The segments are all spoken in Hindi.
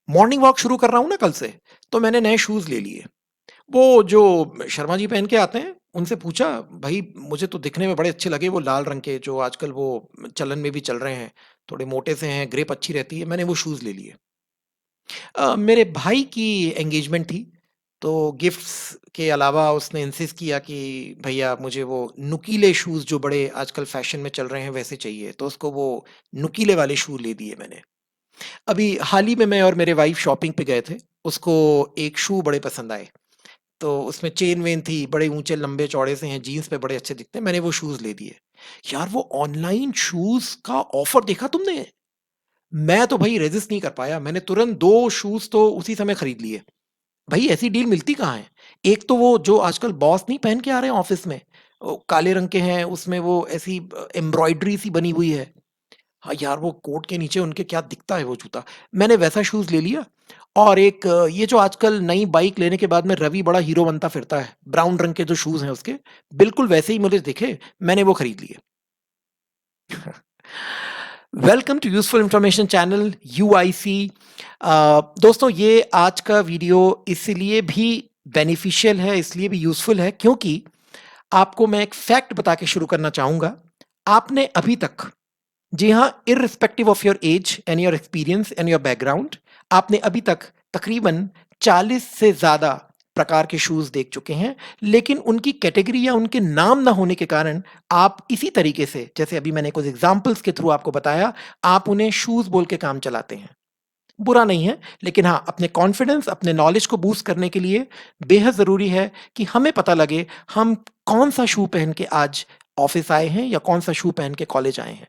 मॉर्निंग वॉक शुरू कर रहा हूँ ना कल से, तो मैंने नए शूज़ ले लिए। वो जो शर्मा जी पहन के आते हैं, उनसे पूछा, "भई मुझे तो दिखने में बड़े अच्छे लगे वो लाल रंग के जो आजकल वो चलन में भी चल रहे हैं, थोड़े मोटे से हैं, ग्रिप अच्छी रहती है।" मैंने वो शूज़ ले लिए। मेरे भाई की एंगेजमेंट थी, तो गिफ्ट्स के अलावा उसने इंसिस्ट किया कि भैया मुझे वो नुकीले शूज़ जो बड़े आजकल फ़ैशन में चल रहे हैं वैसे चाहिए, तो उसको वो नुकीले वाले शू ले दिए मैंने। अभी हाल ही में मैं और मेरे वाइफ शॉपिंग पे गए थे। उसको एक शू बड़े पसंद आए। तो उसमें चेन वेन थी, बड़े ऊँचे लंबे चौड़े से हैं, जीन्स पे बड़े अच्छे दिखते हैं, मैंने वो शूज़ ले दिए। यार वो ऑनलाइन शूज़ का ऑफ़र देखा तुमने? मैं तो भई रेज़िस्ट नहीं कर पाया, मैंने तुरंत 2 शूज़ तो उसी समय खरीद लिए। भई ऐसी डील मिलती कहाँ है? एक तो वो जो आजकल बॉस नहीं पहन के आ रहे हैं ऑफ़िस में, वो काले रंग के हैं, उसमें वो ऐसी एम्ब्रॉयडरी सी बनी हुई है। हाँ यार, वो कोट के नीचे उनके क्या दिखता है वो जूता। मैंने वैसा शूज़ ले लिया और एक ये जो आजकल नई बाइक लेने के बाद में रवि बड़ा हीरो बनता फिरता है, ब्राउन रंग के जो शूज़ हैं उसके, बिल्कुल वैसे ही मुझे दिखे, मैंने वो खरीद लिए। Welcome to useful information channel UIC. दोस्तों ये आज का वीडियो इसलिए भी बेनिफिशियल है, इसलिए भी यूज़फुल है क्योंकि आपको मैं एक फैक्ट बता के शुरू करना चाहूँगा। आपने अभी तक जी हाँ, irrespective of your age and your experience and your background, आपने अभी तक तकरीबन 40 से ज़्यादा प्रकार के शूज़ देख चुके हैं, लेकिन उनकी कैटेगरी या उनके नाम ना होने के कारण आप इसी तरीके से, जैसे अभी मैंने कुछ एग्ज़ाम्पल्स के थ्रू आपको बताया, आप उन्हें शूज़ बोल के काम चलाते हैं। बुरा नहीं है, लेकिन हाँ, अपने कॉन्फिडेंस, अपने नॉलेज को बूस्ट करने के लिए बेहद ज़रूरी है कि हमें पता लगे, हम कौन-सा शू पहन के आज ऑफ़िस आए हैं या कौन-सा शू पहन के कॉलेज आए हैं।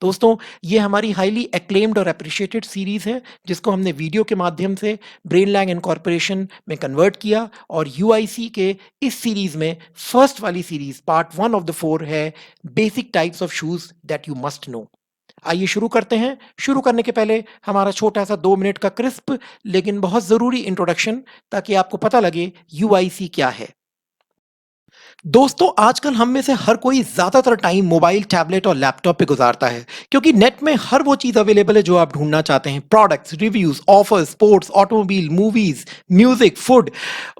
दोस्तों, ये हमारी हाईली एक्लेम्ड और एप्रिशिएटेड सीरीज़ है, जिसको हमने वीडियो के माध्यम से ब्रेनलैंग इनकॉर्पोरेशन में कन्वर्ट किया और यूआईसी के इस सीरीज़ में फर्स्ट वाली सीरीज़ पार्ट 1 ऑफ द 4 है basic types of shoes that you must know. आइए शुरू करते हैं। शुरू करने के पहले हमारा छोटा-सा 2 मिनट का क्रिस्प लेकिन बहुत ज़रूरी इंट्रोडक्शन ताकि आपको पता लगे यूआईसी क्या है। दोस्तों आजकल हम में से हर कोई ज़्यादातर टाइम मोबाइल, टैबलेट और लैपटॉप पे गुज़ारता है क्योंकि नेट में हर वो चीज़ अवेलेबल है जो आप ढूँढना चाहते हैं। Products, reviews, offers, sports, automobile, movies, music, food,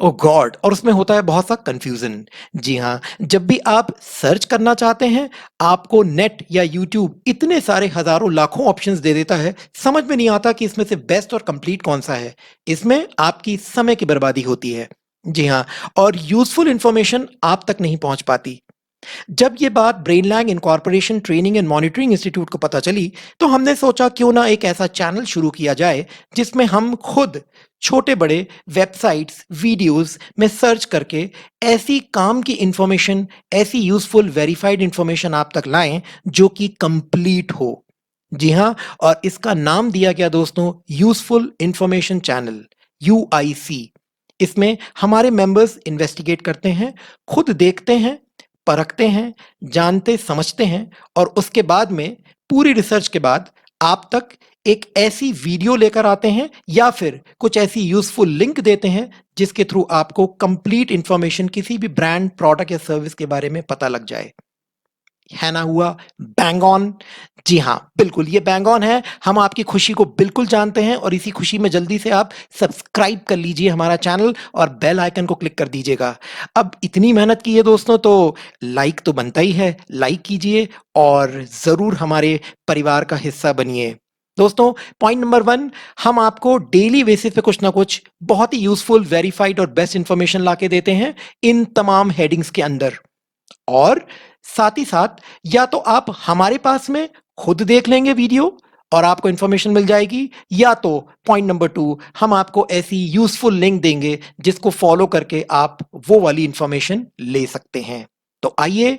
oh God! और उसमें होता है बहुत सा कन्फ्यूज़न। जी हाँ, जब भी आप सर्च करना चाहते हैं, आपको नेट या यूट्यूब इतने सारे हज़ारों लाखों ऑप्शंस दे देता है, समझ में नहीं आता कि इसमें से बेस्ट और कंप्लीट कौन-सा है। इसमें आपकी समय की बर्बादी होती है। जी हाँ, और यूज़फुल इन्फॉर्मेशन आप तक नहीं पहुँच पाती। जब ये बात ब्रेनलैंग incorporation training and monitoring institute को पता चली, तो हमने सोचा क्यों ना एक ऐसा चैनल शुरू किया जाए, जिसमें हम खुद छोटे-बड़े वेबसाइट्स, वीडियोज़ में सर्च करके ऐसी काम की इन्फॉर्मेशन, ऐसी यूज़फुल वेरिफाइड इन्फॉर्मेशन आप तक लाएँ, जो कि कंप्लीट हो। जी हाँ, और इसका नाम दिया गया दोस्तों यूज़फुल इन्फॉर्मेशन चैनल, यूआईसी। इसमें हमारे मेंबर्स इन्वेस्टिगेट करते हैं, खुद देखते हैं, परखते हैं, जानते समझते हैं और उसके बाद में पूरी रिसर्च के बाद आप तक एक ऐसी वीडियो लेकर आते हैं या फिर कुछ ऐसी यूज़फुल लिंक देते हैं जिसके थ्रू आपको कंप्लीट इंफॉर्मेशन किसी भी ब्रांड, प्रोडक्ट या सर्विस के बारे में पता लग जाए। है ना हुआ बैंग ऑन? जी हाँ, बिल्कुल ये बैंग ऑन है। हम आपकी खुशी को बिल्कुल जानते हैं और इसी खुशी में जल्दी से आप सब्सक्राइब कर लीजिए हमारा चैनल और बेल आइकन को क्लिक कर दीजिएगा। अब इतनी मेहनत की है दोस्तों तो लाइक तो बनता ही है, लाइक कीजिए और ज़रूर हमारे परिवार का हिस्सा बनिए। दोस्तों पॉइंट नंबर 1, हम आपको डेली बेसिस पे कुछ ना कुछ बहुत ही यूज़फुल, वेरिफाइड और बेस्ट इन्फॉर्मेशन लाके देते हैं इन तमाम हेडिंग्स के अंदर। और साथ ही साथ या तो आप हमारे पास में खुद देख लेंगे वीडियो और आपको इंफॉर्मेशन मिल जाएगी या तो पॉइंट नंबर 2, हम आपको ऐसी यूजफुल लिंक देंगे जिसको फॉलो करके आप वो वाली इंफॉर्मेशन ले सकते हैं। तो आइए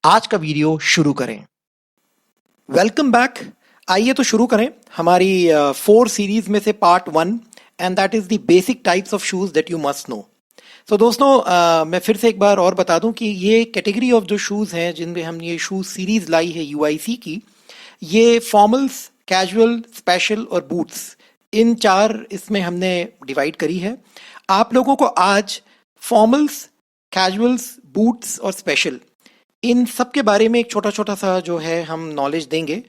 आज का वीडियो शुरू करें। Welcome back. आइए तो शुरू करें हमारी 4 सीरीज में से part 1 and that is the basic types of shoes that you must know. तो दोस्तों मैं फिर से एक बार और बता दूं कि ये कैटेगरी ऑफ जो शूज़ हैं जिनमें हम ये शूज़ सीरीज़ लाई है यूआईसी की, ये फॉर्मल्स, कैजुअल, स्पेशल और बूट्स, इन 4 इसमें हमने डिवाइड करी है। आप लोगों को आज फॉर्मल्स, कैजुअल्स, बूट्स और स्पेशल इन सब के बारे में एक छोटा-छोटा सा जो है हम नॉलेज देंगे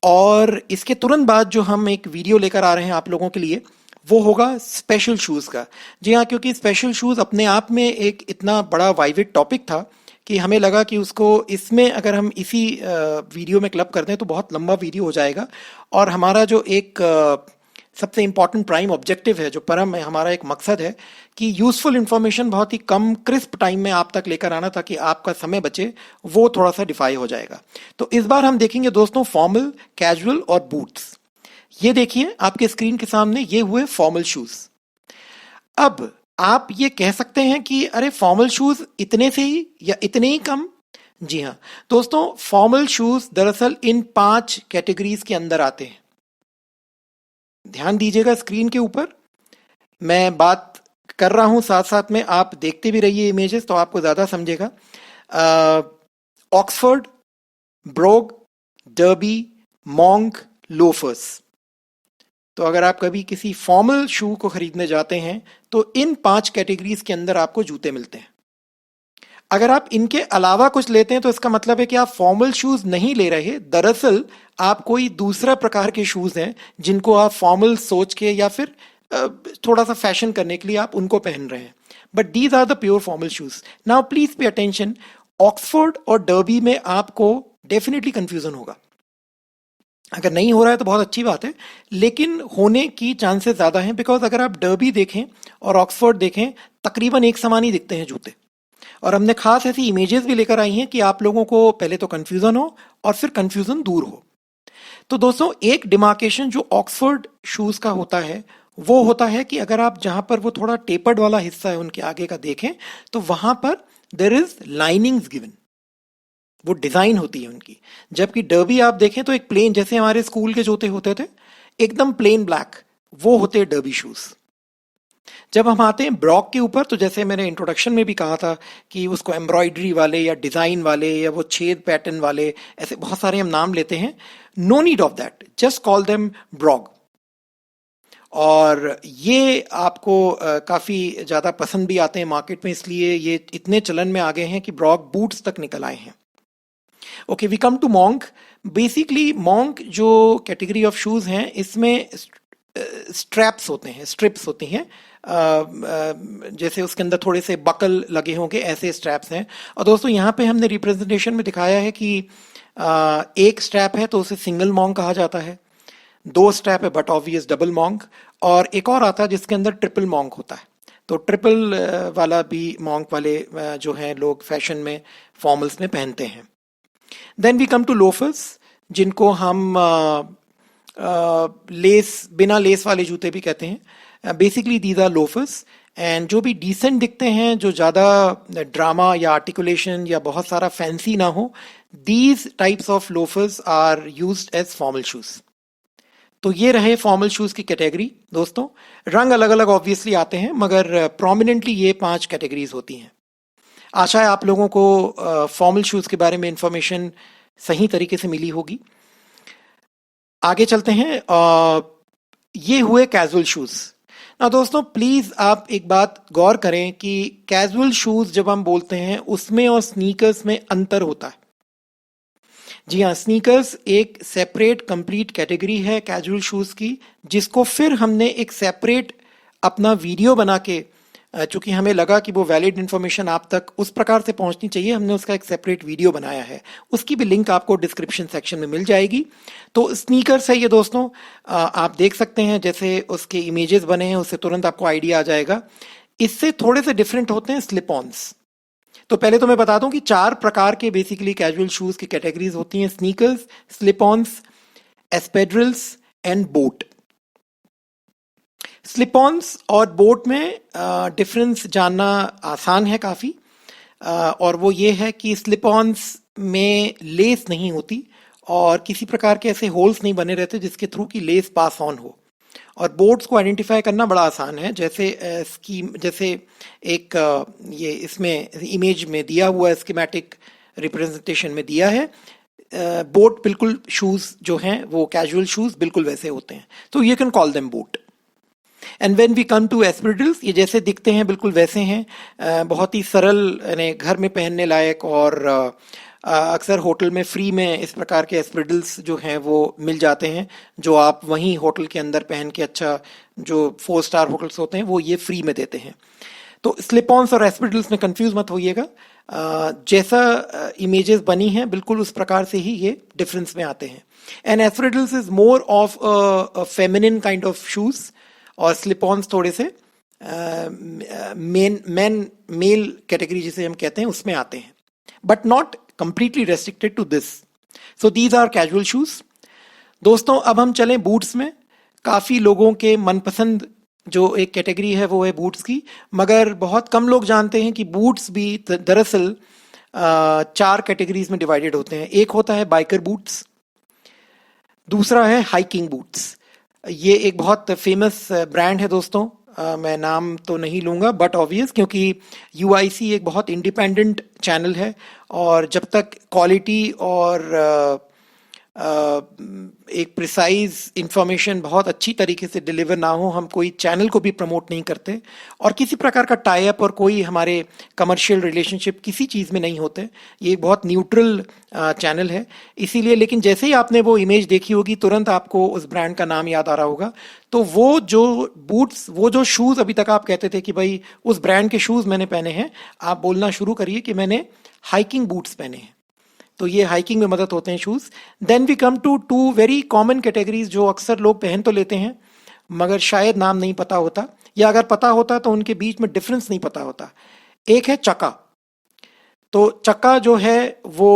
और इसके तुरंत बाद जो हम एक वीडियो लेकर आ रहे हैं आप लोगों के लिए, वो होगा स्पेशल शूज़ का। जी हाँ, क्योंकि स्पेशल शूज़ अपने आप में एक इतना बड़ा वाइविड टॉपिक था कि हमें लगा कि उसको इसमें अगर हम इसी वीडियो में क्लब कर दें तो बहुत लंबा वीडियो हो जाएगा। और हमारा जो एक सबसे इम्पॉर्टेंट प्राइम ऑब्जेक्टिव है, जो परम है, हमारा एक मकसद है कि यूजफुल इंफॉर्मेशन बहुत ही कम क्रिस्प टाइम में आप तक लेकर आना ताकि आपका समय बचे, वो थोड़ा सा डिफाई हो जाएगा। तो इस बार हम देखेंगे दोस्तों फॉर्मल, कैजुअल और बूट्स। ये देखिए आपके स्क्रीन के सामने ये हुए फॉर्मल शूज। अब आप ये कह सकते हैं कि अरे फॉर्मल शूज इतने से ही या इतने ही कम। जी हाँ दोस्तों, फॉर्मल शूज दरअसल इन 5 कैटेगरीज के अंदर आते हैं। ध्यान दीजिएगा स्क्रीन के ऊपर, मैं बात कर रहा हूं साथ साथ में आप देखते भी रहिए इमेजेस तो आपको ज्यादा समझेगा। Oxford, brogue, derby, monk, loafers. तो अगर आप कभी किसी फॉर्मल शू को खरीदने जाते हैं तो इन 5 कैटेगरीज के अंदर आपको जूते मिलते हैं। अगर आप इनके अलावा कुछ लेते हैं तो इसका मतलब है कि आप फॉर्मल शूज नहीं ले रहे, दरअसल आप कोई दूसरा प्रकार के शूज हैं जिनको आप फॉर्मल सोच के या फिर थोड़ा सा फैशन करने के लिए आप उनको पहन रहे हैं। But these are the pure formal shoes. Now please pay attention, Oxford और डर्बी में आपको डेफिनेटली कंफ्यूजन होगा। अगर नहीं हो रहा है तो बहुत अच्छी बात है, लेकिन होने की चांसेस ज्यादा हैं, बिकॉज अगर आप डर्बी देखें और ऑक्सफोर्ड देखें तकरीबन एक समान ही दिखते हैं जूते। और हमने खास ऐसी इमेजेस भी लेकर आई हैं कि आप लोगों को पहले तो कंफ्यूजन हो और फिर कंफ्यूजन दूर हो। तो दोस्तों एक डिमार्केशन जो ऑक्सफोर्ड शूज का होता है वो होता है कि अगर आप जहां पर वो थोड़ा टेपर्ड वाला हिस्सा है उनके आगे का देखें तो वहां पर देयर इज लाइनिंग्स गिवन, वो डिजाइन होती है उनकी। जबकि डर्बी आप देखें तो एक प्लेन, जैसे हमारे स्कूल के जूते होते थे एकदम प्लेन ब्लैक, वो होते हैं डर्बी शूज। जब हम आते हैं ब्रॉग के ऊपर तो जैसे मैंने इंट्रोडक्शन में भी कहा था कि उसको एम्ब्रॉयडरी वाले या डिजाइन वाले या वो छेद पैटर्न वाले, ऐसे बहुत सारे हम नाम लेते हैं। No need of that, just call them brogue. और ये आपको काफी ज्यादा पसंद भी आते हैं मार्केट में, इसलिए ये इतने चलन में आ गए हैं कि ब्रॉग बूट्स तक निकल आए हैं। Okay, we come to monk. Basically monk जो कैटेगरी ऑफ शूज हैं इसमें स्ट्रैप्स होते हैं, स्ट्रिप्स होती हैं, जैसे उसके अंदर थोड़े से बकल लगे होंगे, ऐसे स्ट्रैप्स हैं। और दोस्तों यहाँ पे हमने रिप्रेजेंटेशन में दिखाया है कि एक स्ट्रैप है तो उसे सिंगल मॉन्क कहा जाता है, 2 स्ट्रैप है बट ऑब्वियस डबल मॉन्क, और एक और आता है जिसके अंदर ट्रिपल मॉन्क होता है। तो ट्रिपल वाला भी मॉन्क वाले जो हैं लोग फैशन में फॉर्मल्स में पहनते हैं। Then we come to loafers, जिनको हम लेस, बिना लेस वाले जूते भी कहते हैं। Basically these are loafers, and जो भी डिसेंट दिखते हैं, जो ज़्यादा ड्रामा या आर्टिकुलेशन या बहुत सारा फैंसी ना हो, these types of loafers are used as formal shoes. तो ये रहे फॉर्मल शूज की कैटेगरी। दोस्तों रंग अलग अलग ऑब्वियसली आते हैं, मगर प्रोमिनेंटली ये 5 कैटेगरीज होती हैं। आशा है आप लोगों को फॉर्मल शूज के बारे में इंफॉर्मेशन सही तरीके से मिली होगी। आगे चलते हैं। ये हुए कैजुअल शूज। ना दोस्तों प्लीज आप एक बात गौर करें कि कैजुअल शूज जब हम बोलते हैं उसमें और स्नीकर्स में अंतर होता है। जी हाँ, स्नीकर्स एक सेपरेट कंप्लीट कैटेगरी है कैजुअल शूज की, जिसको फिर हमने एक सेपरेट अपना वीडियो बना के, चूंकि हमें लगा कि वो वैलिड इन्फॉर्मेशन आप तक उस प्रकार से पहुंचनी चाहिए, हमने उसका एक सेपरेट वीडियो बनाया है। उसकी भी लिंक आपको डिस्क्रिप्शन सेक्शन में मिल जाएगी। तो स्नीकर्स है ये दोस्तों, आप देख सकते हैं जैसे उसके इमेजेस बने हैं उससे तुरंत आपको आइडिया आ जाएगा। इससे थोड़े से डिफरेंट होते हैं स्लिप ऑन्स। तो पहले तो मैं बता दूं कि 4 प्रकार के बेसिकली कैजुअल शूज की कैटेगरीज होती हैं: sneakers, slip ons, espadrilles and boat. Slip ons और बोट में डिफरेंस जानना आसान है काफ़ी, और वो ये है कि स्लिप ऑन्स में लेस नहीं होती और किसी प्रकार के ऐसे होल्स नहीं बने रहते जिसके थ्रू की लेस पास ऑन हो। और बोट्स को आइडेंटिफाई करना बड़ा आसान है, जैसे एक ये इसमें इमेज में दिया हुआ स्कीमेटिक रिप्रेजेंटेशन में दिया है। बोट बिल्कुल शूज जो हैं वो कैजुअल शूज बिल्कुल वैसे होते हैं, तो you can call them boat. And when we come to espadrilles, ये जैसे दिखते हैं बिल्कुल वैसे हैं, बहुत ही सरल, यानी घर में पहनने लायक और अक्सर होटल में फ्री में इस प्रकार के एस्पिरिडल्स जो हैं वो मिल जाते हैं, जो आप वहीं होटल के अंदर पहन के, अच्छा जो 4 स्टार होटल्स होते हैं वो ये फ्री में देते हैं। तो स्लिप-ऑन्स और एस्पिरिडल्स में कंफ्यूज मत होइएगा। जैसा इमेजेस बनी हैं बिल्कुल उस प्रकार से ही ये डिफरेंस में आते हैं। And espadrilles is more of a feminine kind of shoes, और स्लिप-ऑन्स थोड़े से मेल कैटेगरी जिसे हम कहते हैं उसमें आते हैं, but not completely restricted to this. So these are casual shoes. दोस्तों अब हम चलें बूट्स में। काफ़ी लोगों के मनपसंद जो एक कैटेगरी है वो है बूट्स की, मगर बहुत कम लोग जानते हैं कि बूट्स भी दरअसल 4 कैटेगरीज में डिवाइडेड होते हैं। एक होता है बाइकर बूट्स, दूसरा है हाइकिंग बूट्स। ये एक बहुत फेमस ब्रांड है दोस्तों, मैं नाम तो नहीं लूँगा बट ऑब्वियस, क्योंकि UIC एक बहुत इंडिपेंडेंट चैनल है, और जब तक क्वालिटी और एक प्रिसाइज इंफॉर्मेशन बहुत अच्छी तरीके से डिलीवर ना हो, हम कोई चैनल को भी प्रमोट नहीं करते, और किसी प्रकार का टाई अप और कोई हमारे कमर्शियल रिलेशनशिप किसी चीज़ में नहीं होते। ये एक बहुत न्यूट्रल चैनल है, इसीलिए। लेकिन जैसे ही आपने वो इमेज देखी होगी तुरंत आपको उस ब्रांड का नाम याद आ रहा होगा। तो वो जो बूट्स, वो जो शूज़ अभी तक आप कहते थे कि भाई उस ब्रांड के शूज़ मैंने पहने हैं, आप बोलना शुरू करिए कि मैंने हाइकिंग बूट्स पहने हैं। तो ये हाइकिंग में मदद होते हैं shoes. Then we come to 2 very common categories जो अक्सर लोग पहन तो लेते हैं मगर शायद नाम नहीं पता होता, या अगर पता होता तो उनके बीच में डिफरेंस नहीं पता होता। एक है चक्का। तो चक्का जो है वो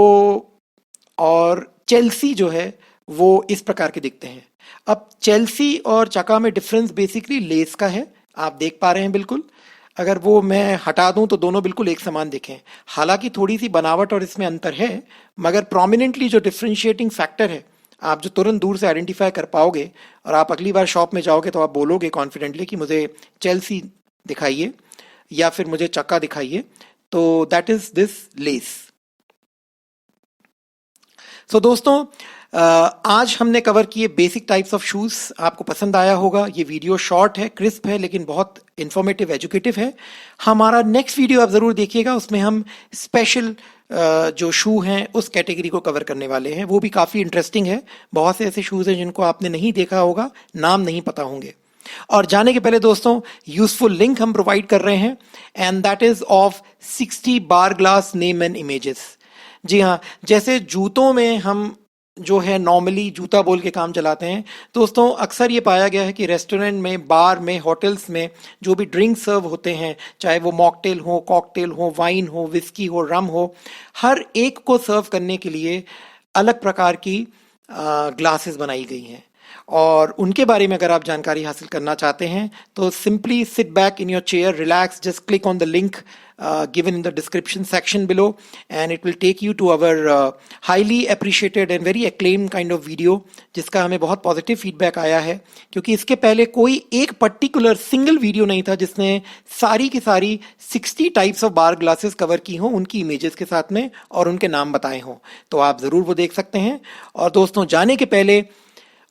और चेल्सी जो है वो इस प्रकार के दिखते हैं। अब चेल्सी और चक्का में डिफरेंस बेसिकली लेस का है, आप देख पा रहे हैं बिल्कुल। अगर वो मैं हटा दूं तो दोनों बिल्कुल एक समान दिखें। हालांकि थोड़ी सी बनावट और इसमें अंतर है, मगर प्रोमिनेंटली जो डिफरेंशिएटिंग फैक्टर है, आप जो तुरंत दूर से आइडेंटिफाई कर पाओगे, और आप अगली बार शॉप में जाओगे तो आप बोलोगे कॉन्फिडेंटली कि मुझे चेल्सी दिखाइए या फिर मुझे चक्का दिखाइए, तो दैट इज दिस लेस। सो दोस्तों आज हमने कवर किए बेसिक टाइप्स ऑफ शूज़। आपको पसंद आया होगा। ये वीडियो शॉर्ट है, क्रिस्प है, लेकिन बहुत इंफॉर्मेटिव, एजुकेटिव है। हमारा नेक्स्ट वीडियो आप ज़रूर देखिएगा, उसमें हम स्पेशल जो शू हैं उस कैटेगरी को कवर करने वाले हैं। वो भी काफ़ी इंटरेस्टिंग है। बहुत से ऐसे शूज़ हैं जिनको आपने नहीं देखा होगा, नाम नहीं पता होंगे। और जाने के पहले दोस्तों यूजफुल लिंक हम प्रोवाइड कर रहे हैं, and that is of 60 bar glass name and images. जी हाँ, जैसे जूतों में हम जो है नॉर्मली जूता बोल के काम चलाते हैं दोस्तों, अक्सर ये पाया गया है कि रेस्टोरेंट में, बार में, होटल्स में जो भी ड्रिंक सर्व होते हैं, चाहे वो मॉकटेल हो, कॉकटेल हो, वाइन हो, विस्की हो, रम हो, हर एक को सर्व करने के लिए अलग प्रकार की ग्लासेस बनाई गई हैं। और उनके बारे में अगर आप जानकारी हासिल करना चाहते हैं तो simply sit back in your chair, relax, just click on the link given in the description section below, and it will take you to our highly appreciated and very acclaimed kind of video, जिसका हमें बहुत पॉजिटिव फीडबैक आया है, क्योंकि इसके पहले कोई एक पर्टिकुलर सिंगल वीडियो नहीं था जिसने सारी की सारी 60 types of bar glasses cover की हों, उनकी इमेजेस के साथ में, और उनके नाम बताए हों। तो आप ज़रूर वो देख सकते हैं। और दोस्तों जाने के पहले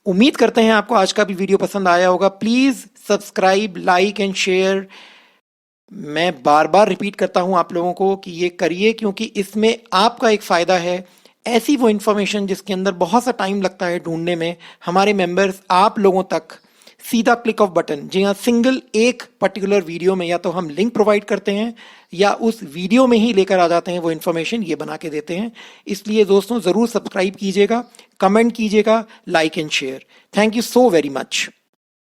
उम्मीद करते हैं आपको आज का भी वीडियो पसंद आया होगा। Please subscribe, like and share. मैं बार बार रिपीट करता हूं आप लोगों को कि ये करिए, क्योंकि इसमें आपका एक फ़ायदा है। ऐसी वो इन्फॉर्मेशन जिसके अंदर बहुत सा टाइम लगता है ढूंढने में, हमारे मेंबर्स आप लोगों तक सीधा क्लिक ऑफ बटन, जी हाँ, सिंगल एक पर्टिकुलर वीडियो में या तो हम लिंक प्रोवाइड करते हैं या उस वीडियो में ही लेकर आ जाते हैं वो इन्फॉर्मेशन, ये बना के देते हैं। इसलिए दोस्तों ज़रूर सब्सक्राइब कीजिएगा, कमेंट कीजिएगा, like and share. Thank you so very much.